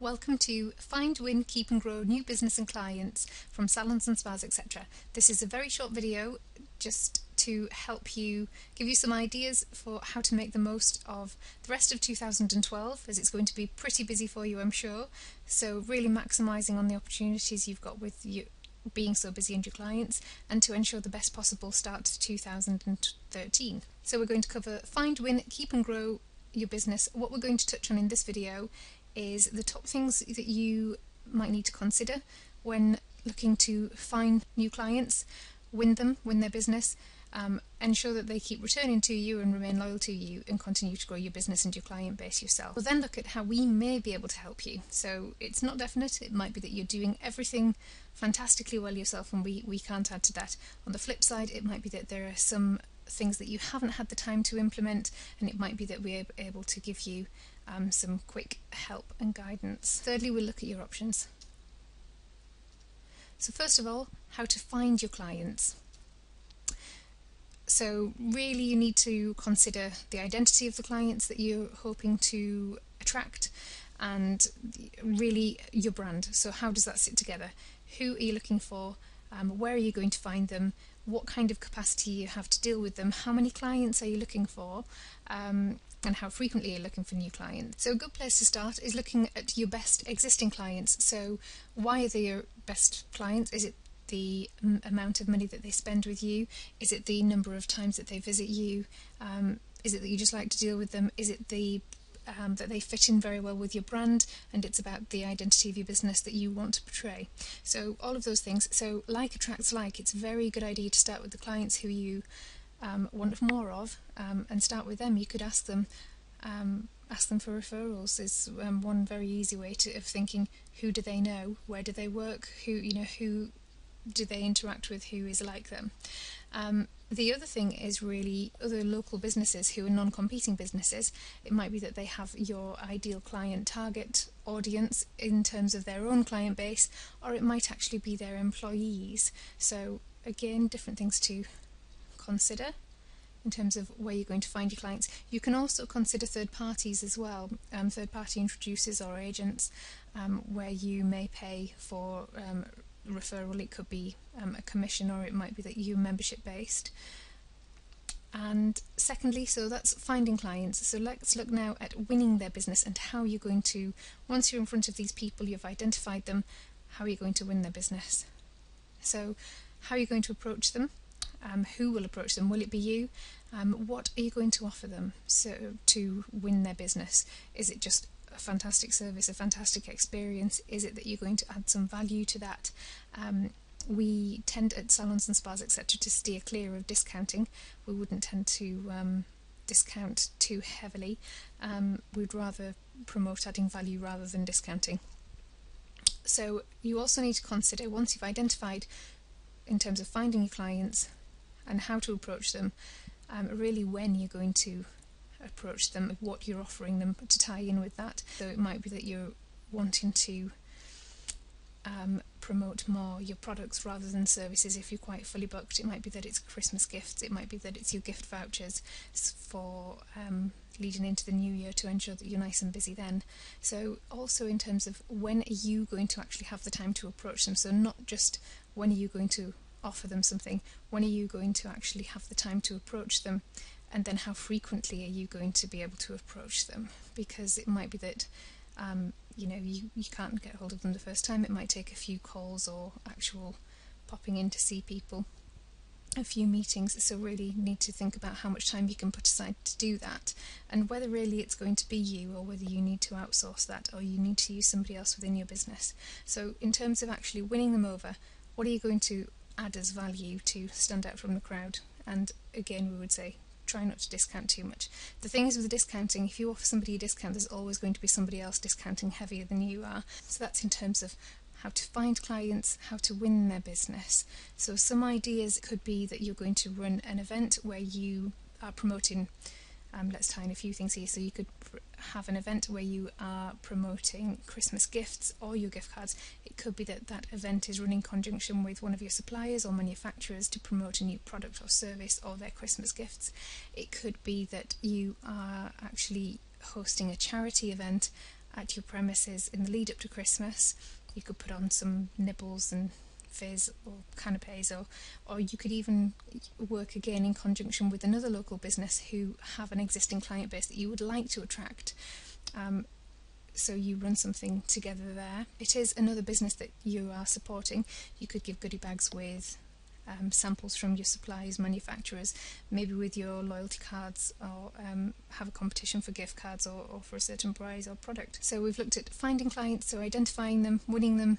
Welcome to Find, Win, Keep and Grow New Business and Clients from Salons and Spas, etc. This is a very short video just to help you, give you some ideas for how to make the most of the rest of 2012, as it's going to be pretty busy for you, I'm sure. So really maximising on the opportunities you've got with you being so busy and your clients, and to ensure the best possible start to 2013. So we're going to cover Find, Win, Keep and Grow your business. What we're going to touch on in this video is the top things that you might need to consider when looking to find new clients, win their business, ensure that they keep returning to you and remain loyal to you, and continue to grow your business and your client base yourself. We'll then look at how we may be able to help you. So it's not definite. It might be that you're doing everything fantastically well yourself and we can't add to that. On the flip side, it might be that there are some things that you haven't had the time to implement, and it might be that we're able to give you some quick help and guidance. Thirdly, we'll look at your options. So first of all, how to find your clients. So really you need to consider the identity of the clients that you're hoping to attract, and really your brand. So how does that sit together? Who are you looking for? Where are you going to find them? What kind of capacity you have to deal with them? How many clients are you looking for? And how frequently you're looking for new clients. So a good place to start is looking at your best existing clients. So why are they your best clients? Is it the amount of money that they spend with you? Is it the number of times that they visit you? Is it that you just like to deal with them? Is it that they fit in very well with your brand, and it's about the identity of your business that you want to portray? So all of those things. So like attracts like. It's a very good idea to start with the clients who you want more of, and start with them. You could ask them for referrals. Is one very easy way of thinking. Who do they know? Where do they work? Who do they interact with? Who is like them? The other thing is really other local businesses who are non-competing businesses. It might be that they have your ideal client target audience in terms of their own client base, or it might actually be their employees. So again, different things to consider in terms of where you're going to find your clients. You can also consider third parties as well, third-party introducers or agents, where you may pay for referral. It could be a commission, or it might be that you're membership based. And secondly, so that's finding clients. So let's look now at winning their business and how you're going to, once you're in front of these people, you've identified them, how are you going to win their business? So how are you going to approach them? Who will approach them? Will it be you? What are you going to offer them to win their business? Is it just a fantastic service, a fantastic experience? Is it that you're going to add some value to that? We tend at salons and spas, etc., to steer clear of discounting. We wouldn't tend to discount too heavily. We'd rather promote adding value rather than discounting. So you also need to consider, once you've identified in terms of finding your clients and how to approach them, really when you're going to approach them, what you're offering them to tie in with that. So it might be that you're wanting to promote more your products rather than services if you're quite fully booked. It might be that it's Christmas gifts, it might be that it's your gift vouchers for leading into the new year, to ensure that you're nice and busy then. So also in terms of when are you going to actually have the time to approach them, so not just when are you going to offer them something, when are you going to actually have the time to approach them, and then how frequently are you going to be able to approach them? Because it might be that you can't get hold of them the first time. It might take a few calls or actual popping in to see people, a few meetings. So really need to think about how much time you can put aside to do that, and whether really it's going to be you, or whether you need to outsource that, or you need to use somebody else within your business. So in terms of actually winning them over, what are you going to add as value to stand out from the crowd? And again, we would say try not to discount too much. The thing is with the discounting, if you offer somebody a discount, there's always going to be somebody else discounting heavier than you are. So that's in terms of how to find clients, how to win their business. So some ideas could be that you're going to run an event where you are promoting, let's tie in a few things here. So you could have an event where you are promoting Christmas gifts or your gift cards. It could be that that event is running in conjunction with one of your suppliers or manufacturers to promote a new product or service or their Christmas gifts. It could be that you are actually hosting a charity event at your premises in the lead up to Christmas. You could put on some nibbles and fizz or canapes, or you could even work again in conjunction with another local business who have an existing client base that you would like to attract. So you run something together there. It is another business that you are supporting. You could give goodie bags with samples from your suppliers, manufacturers, maybe with your loyalty cards, or have a competition for gift cards or for a certain prize or product. So we've looked at finding clients, so identifying them, winning them,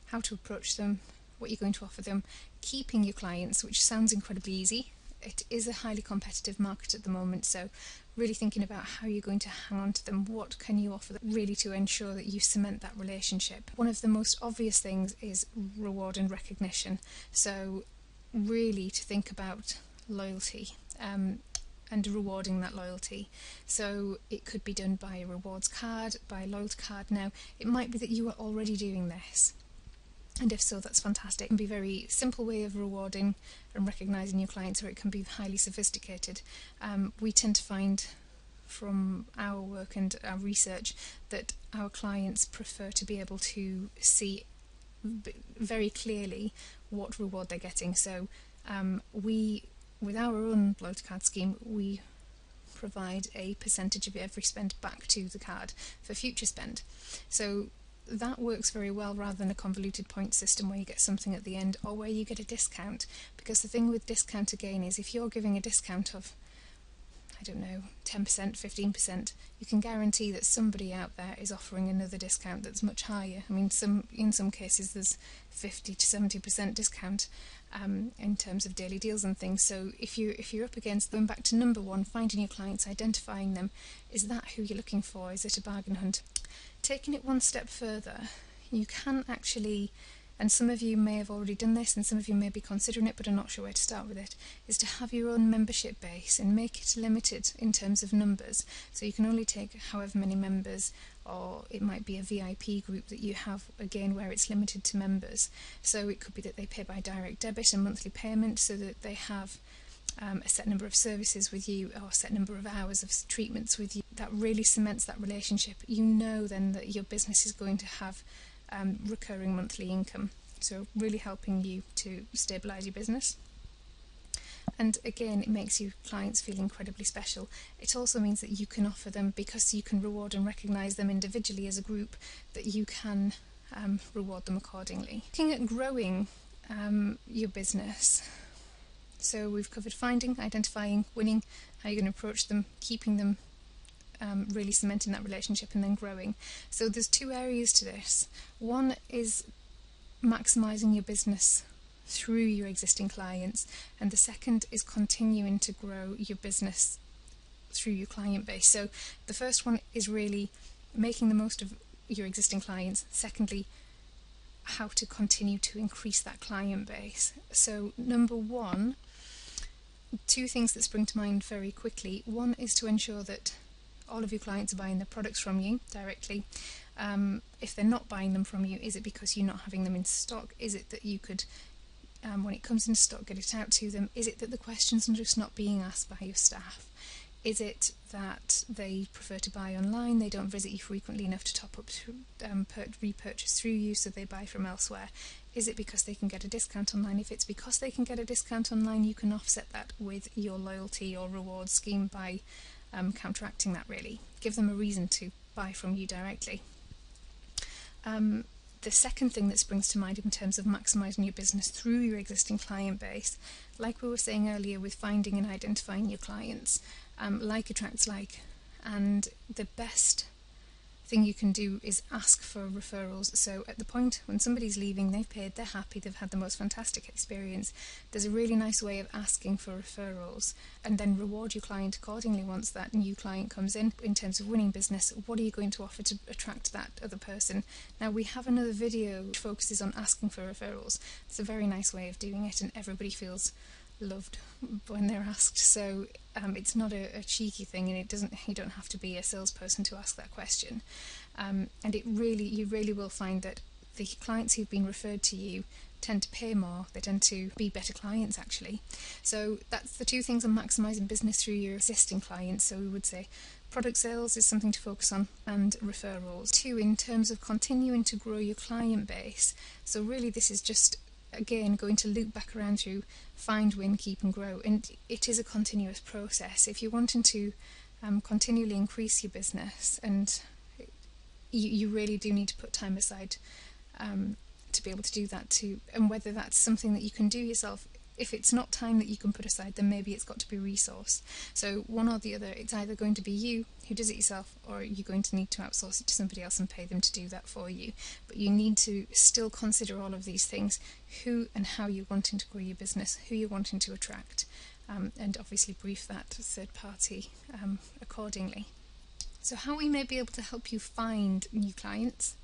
how to approach them, what you're going to offer them, keeping your clients, which sounds incredibly easy. It is a highly competitive market at the moment, so really thinking about how you're going to hang on to them, what can you offer them, really to ensure that you cement that relationship. One of the most obvious things is reward and recognition, so really to think about loyalty and rewarding that loyalty. So it could be done by a rewards card, by a loyalty card. Now it might be that you are already doing this, and if so, that's fantastic. It can be a very simple way of rewarding and recognising your clients, or it can be highly sophisticated. We tend to find from our work and our research that our clients prefer to be able to see very clearly what reward they're getting. So we, with our own loyalty card scheme, we provide a percentage of every spend back to the card for future spend. So that works very well, rather than a convoluted point system where you get something at the end or where you get a discount. Because the thing with discount again is, if you're giving a discount of, I don't know, 10%, 15%, you can guarantee that somebody out there is offering another discount that's much higher. I mean, in some cases there's 50 to 70% discount in terms of daily deals and things. So if you're up against, going back to number one, finding your clients, identifying them, is that who you're looking for? Is it a bargain hunt? Taking it one step further, you can actually, and some of you may have already done this and some of you may be considering it but are not sure where to start with it, is to have your own membership base and make it limited in terms of numbers. So you can only take however many members, or it might be a VIP group that you have, again, where it's limited to members. So it could be that they pay by direct debit and monthly payment, so that they have a set number of services with you, or a set number of hours of treatments with you. That really cements that relationship. You know then that your business is going to have recurring monthly income, so really helping you to stabilise your business. And again, it makes your clients feel incredibly special. It also means that you can offer them, because you can reward and recognise them individually as a group, that you can reward them accordingly. Looking at growing your business. So we've covered finding, identifying, winning, how you're going to approach them, keeping them, really cementing that relationship, and then growing. So there's two areas to this. One is maximising your business through your existing clients, and the second is continuing to grow your business through your client base. So the first one is really making the most of your existing clients. Secondly, how to continue to increase that client base. So number one, two things that spring to mind very quickly. One is to ensure that all of your clients are buying their products from you directly. If they're not buying them from you, is it because you're not having them in stock? Is it that you could, when it comes into stock, get it out to them? Is it that the questions are just not being asked by your staff? Is it that they prefer to buy online, they don't visit you frequently enough to top up, repurchase through you, so they buy from elsewhere? Is it because they can get a discount online? If it's because they can get a discount online, you can offset that with your loyalty or reward scheme by counteracting that, really. Give them a reason to buy from you directly. The second thing that springs to mind in terms of maximising your business through your existing client base, like we were saying earlier with finding and identifying your clients, like attracts like, and the best thing you can do is ask for referrals. So at the point when somebody's leaving, they've paid, they're happy, they've had the most fantastic experience, there's a really nice way of asking for referrals, and then reward your client accordingly once that new client comes in terms of winning business. What are you going to offer to attract that other person? Now we have another video which focuses on asking for referrals. It's a very nice way of doing it, and everybody feels loved when they're asked. So it's not a cheeky thing, and you don't have to be a salesperson to ask that question. And you really will find that the clients who've been referred to you tend to pay more, they tend to be better clients actually. So that's the two things on maximising business through your existing clients. So we would say Product sales is something to focus on, and referrals. 2, in terms of continuing to grow your client base, so really this is just again going to loop back around through find, win, keep and grow, and it is a continuous process. If you're wanting to continually increase your business, and you really do need to put time aside to be able to do that too, and whether that's something that you can do yourself. If it's not time that you can put aside, then maybe it's got to be resourced. So one or the other, it's either going to be you who does it yourself, or you're going to need to outsource it to somebody else and pay them to do that for you. But you need to still consider all of these things: who and how you're wanting to grow your business, who you're wanting to attract, and obviously brief that third party accordingly. So how we may be able to help you find new clients.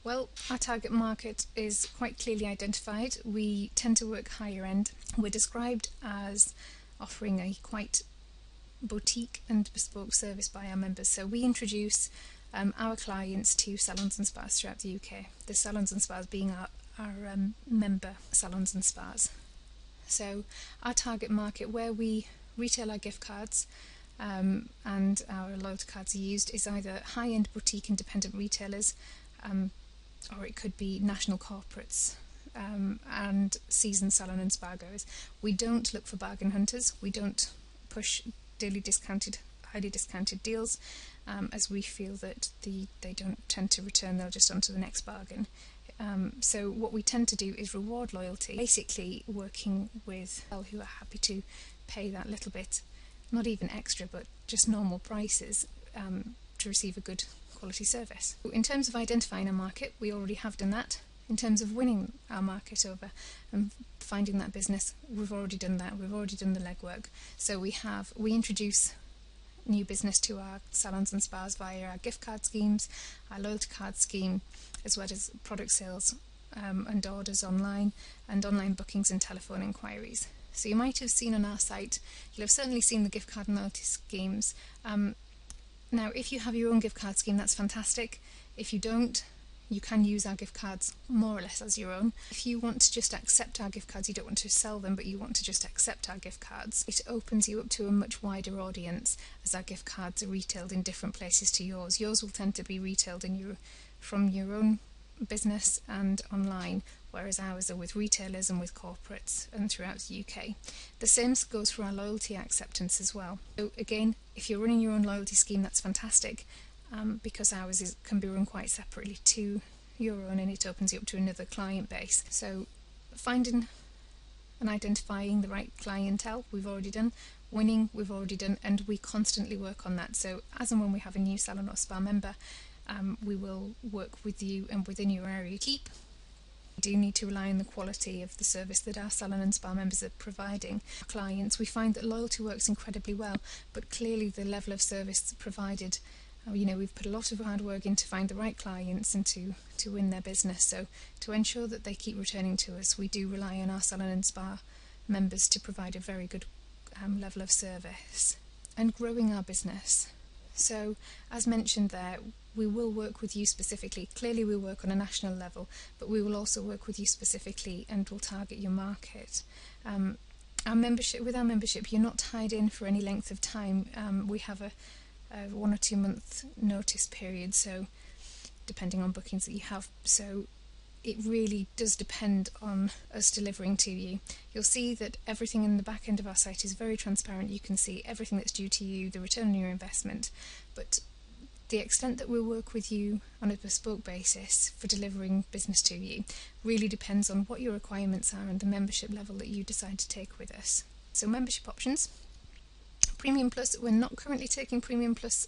Well, our target market is quite clearly identified. We tend to work higher end. We're described as offering a quite boutique and bespoke service by our members. So we introduce our clients to salons and spas throughout the UK. The salons and spas being our member salons and spas. So our target market, where we retail our gift cards and our loyalty cards are used, is either high-end boutique independent retailers, or it could be national corporates and seasoned salon and spa goers. We don't look for bargain hunters. We don't push highly discounted deals, as we feel that they don't tend to return, they'll just onto the next bargain. So what we tend to do is reward loyalty, basically working with people who are happy to pay that little bit, not even extra, but just normal prices to receive a good quality service. In terms of identifying a market, we already have done that. In terms of winning our market over and finding that business, we've already done that. We've already done the legwork. So we introduce new business to our salons and spas via our gift card schemes, our loyalty card scheme, as well as product sales and orders online, and online bookings and telephone inquiries. So you might have seen on our site, you'll have certainly seen the gift card and loyalty schemes. Now, if you have your own gift card scheme, that's fantastic. If you don't, you can use our gift cards more or less as your own. If you want to just accept our gift cards, you don't want to sell them, but you want to just accept our gift cards, it opens you up to a much wider audience, as our gift cards are retailed in different places to yours. Yours will tend to be retailed from your own business and online, whereas ours are with retailers and with corporates and throughout the UK. The same goes for our loyalty acceptance as well. So again, if you're running your own loyalty scheme, that's fantastic, because ours can be run quite separately to your own, and it opens you up to another client base. So finding and identifying the right clientele, we've already done. Winning, we've already done, and we constantly work on that. So as and when we have a new salon or spa member, we will work with you and within your area. Keep. We do need to rely on the quality of the service that our salon and spa members are providing our clients. We find that loyalty works incredibly well, but clearly the level of service provided, we've put a lot of hard work in to find the right clients and to win their business. So to ensure that they keep returning to us, we do rely on our salon and spa members to provide a very good level of service. And growing our business. So as mentioned there, we will work with you specifically. Clearly we work on a national level, but we will also work with you specifically and will target your market. With our membership, you're not tied in for any length of time. We have a 1 or 2 month notice period, so depending on bookings that you have. So it really does depend on us delivering to you. You'll see that everything in the back end of our site is very transparent. You can see everything that's due to you, the return on your investment, but the extent that we'll work with you on a bespoke basis for delivering business to you really depends on what your requirements are and the membership level that you decide to take with us. So membership options. Premium Plus, we're not currently taking Premium Plus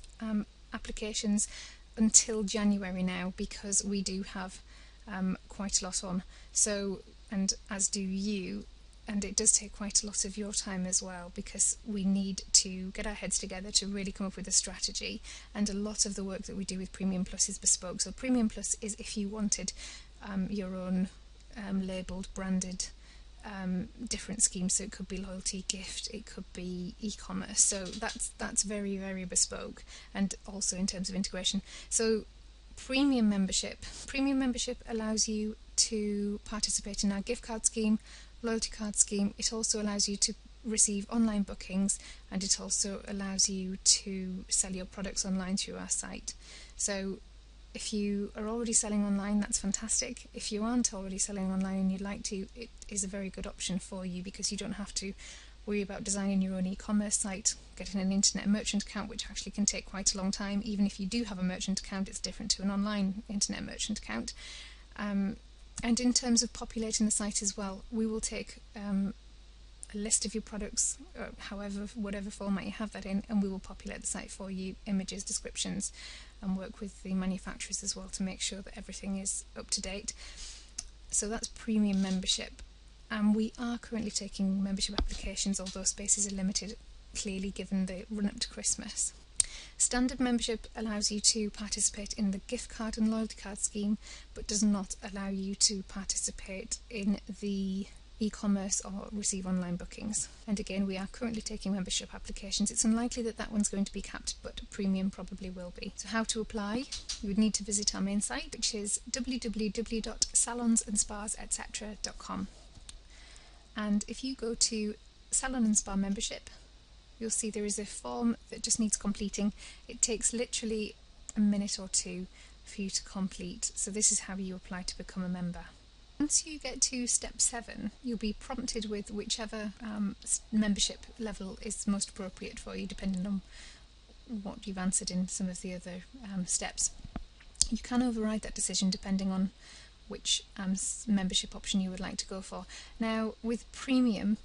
applications until January now, because we do have quite a lot on, so, and as do you, and it does take quite a lot of your time as well, because we need to get our heads together to really come up with a strategy, and a lot of the work that we do with Premium Plus is bespoke. So Premium Plus is if you wanted your own labelled, branded different schemes. So it could be loyalty, gift, it could be e-commerce, so that's very, very bespoke, and also in terms of integration. So Premium membership allows you to participate in our gift card scheme, loyalty card scheme. It also allows you to receive online bookings, and it also allows you to sell your products online through our site. So if you are already selling online, that's fantastic. If you aren't already selling online and you'd like to, it is a very good option for you, because you don't have to worry about designing your own e-commerce site, getting an internet merchant account, which actually can take quite a long time. Even if you do have a merchant account, it's different to an online internet merchant account. And in terms of populating the site as well, we will take a list of your products, whatever format you have that in, and we will populate the site for you, images, descriptions, and work with the manufacturers as well to make sure that everything is up to date. So that's premium membership, and we are currently taking membership applications, although spaces are limited, clearly, given the run up to Christmas. Standard membership allows you to participate in the gift card and loyalty card scheme, but does not allow you to participate in the e-commerce or receive online bookings. And again, we are currently taking membership applications. It's unlikely that that one's going to be capped, but premium probably will be. So how to apply? You would need to visit our main site, which is www.salonsandspasetc.com. And if you go to Salon and Spa membership, you'll see there is a form that just needs completing. It takes literally a minute or two for you to complete. So this is how you apply to become a member. Once you get to step 7, you'll be prompted with whichever membership level is most appropriate for you, depending on what you've answered in some of the other steps. You can override that decision depending on which membership option you would like to go for. Now with Premium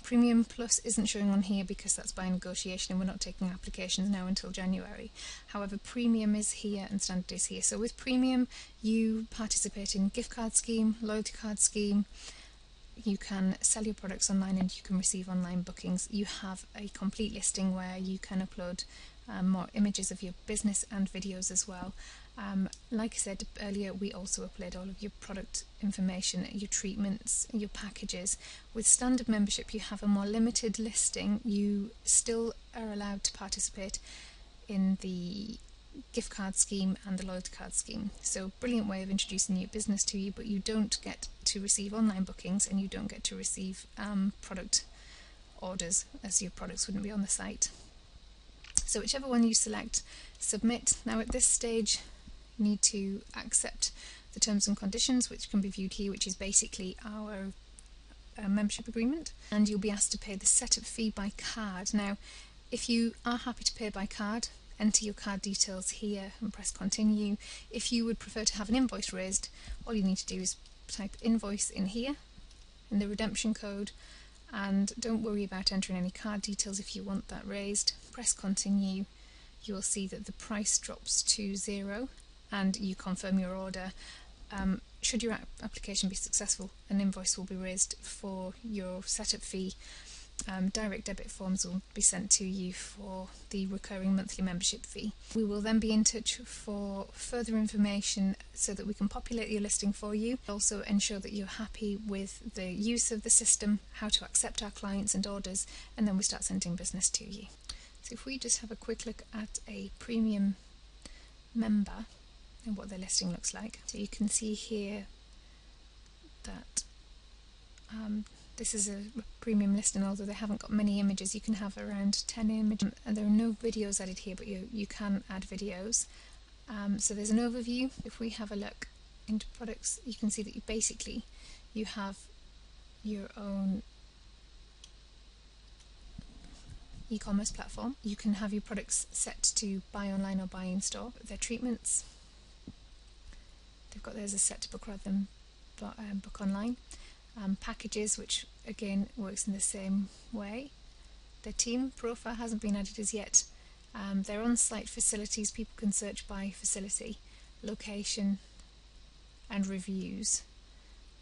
Plus isn't showing on here because that's by negotiation and we're not taking applications now until January. However, Premium is here and Standard is here. So with Premium you participate in gift card scheme, loyalty card scheme, you can sell your products online and you can receive online bookings. You have a complete listing where you can upload more images of your business and videos as well. Like I said earlier, we also upload all of your product information, your treatments, your packages. With standard membership you have a more limited listing. You still are allowed to participate in the gift card scheme and the loyalty card scheme. So brilliant way of introducing your business to you, but you don't get to receive online bookings and you don't get to receive product orders, as your products wouldn't be on the site. So whichever one you select, submit. Now at this stage you need to accept the terms and conditions, which can be viewed here, which is basically our membership agreement, and you'll be asked to pay the setup fee by card. Now if you are happy to pay by card, enter your card details here and press continue. If you would prefer to have an invoice raised, all you need to do is type invoice in here in the redemption code, and don't worry about entering any card details if you want that raised. Press continue. You will see that the price drops to 0 and you confirm your order. Should your application be successful, an invoice will be raised for your setup fee. Direct debit forms will be sent to you for the recurring monthly membership fee. We will then be in touch for further information so that we can populate your listing for you. Also ensure that you're happy with the use of the system, how to accept our clients and orders, and then we start sending business to you. So if we just have a quick look at a premium member and what their listing looks like. So you can see here that this is a premium listing, although they haven't got many images. You can have around 10 images, and there are no videos added here, but you can add videos. So there's an overview. If we have a look into products, you can see that you have your own e-commerce platform. You can have your products set to buy online or buy in store. Their treatments, they've got theirs as set to book rather than book online. Packages, which again works in the same way. Their team profile hasn't been added as yet. Their on-site facilities, people can search by facility, location and reviews.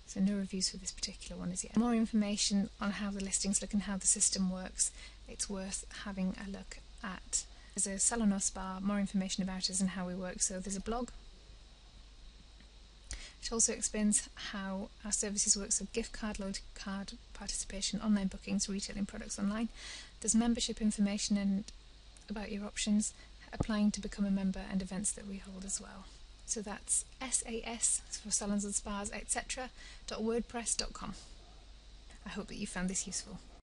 So no reviews for this particular one as yet. More information on how the listings look and how the system works, it's worth having a look at. There's a salon or spa, more information about us and how we work. So there's a blog which also explains how our services work, so gift card, loyalty card, participation, online bookings, retailing products online. There's membership information and about your options, applying to become a member, and events that we hold as well. So that's SAS for salons and spas, etc.wordpress.com. I hope that you found this useful.